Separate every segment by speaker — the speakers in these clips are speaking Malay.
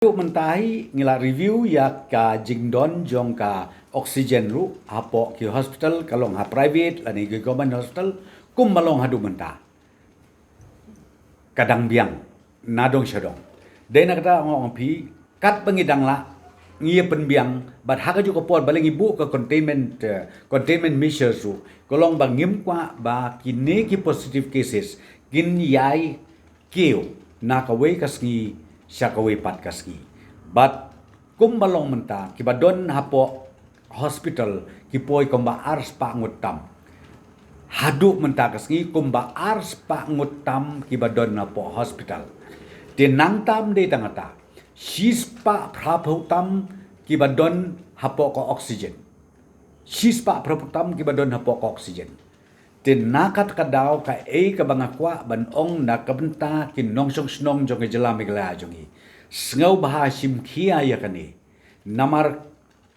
Speaker 1: Mentahi ngila review ya ka jingdon jong ka oksigen ru hapo ki hospital kalong ha private lani ki government hospital kum malong hadu menta kadang biang nadong syadong dai na kata ngong pi kat pengidang la ngia penbiang bat ha ka ju ko por baleng ibu ka containment measures ru kolong bang ngim kwa ba kini ki positive cases kin yai keu na ka we kasngi syakawe pat kaski but kumbalong menta kibadon hapo hospital kipoi komba ars pa ngutam hadu menta kaski komba ars pa ngutam kibadon hapo hospital tinang tam de tangata shispa praputam kibadon hapo ko oksigen shispa praputam kibadon hapo ko oksigen tinakat kadaw ka ka bangakwa banong na kabenta kinong snong jong jela migla jongi sngaw baha simkhia ya kani namar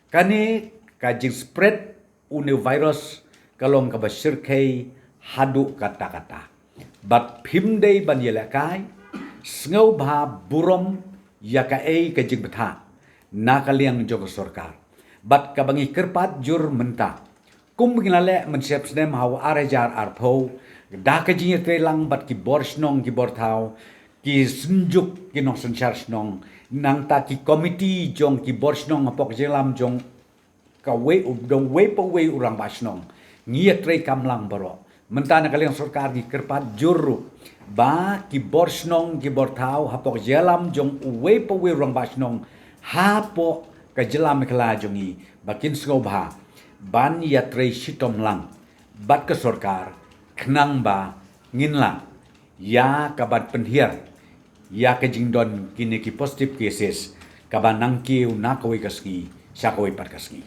Speaker 1: kani ka jing spread une virus kalong ka basir kai hadu kata-kata bat phimdei ban yela kai sngaw baha burom ya ka jing betha na kaliang jong sarkar bat ka bangi kerpat jur menta kum ginale mensiap snem haw arejar arpo da ka jing lang bat ki borsnong ki borthau ki sunjuk ki nong sanchar snong nang ta ki committee jong ki borsnong apok jelam jong ka we dong we po we urang basnong ngia tre kamlang baro mentana kaliang sarkar ki kerpat juru ba ki borsnong ki borthau hapok jelam jong we po we urang basnong hapo ka jelam kala jongi bakin skobha ban yatre sitom lang bat ke sarkar khnang ba nginla ya kabat penhiar ya ke jingdon kini ki positive cases kaban nangkiu na kawi kaski sya kawi pat kaski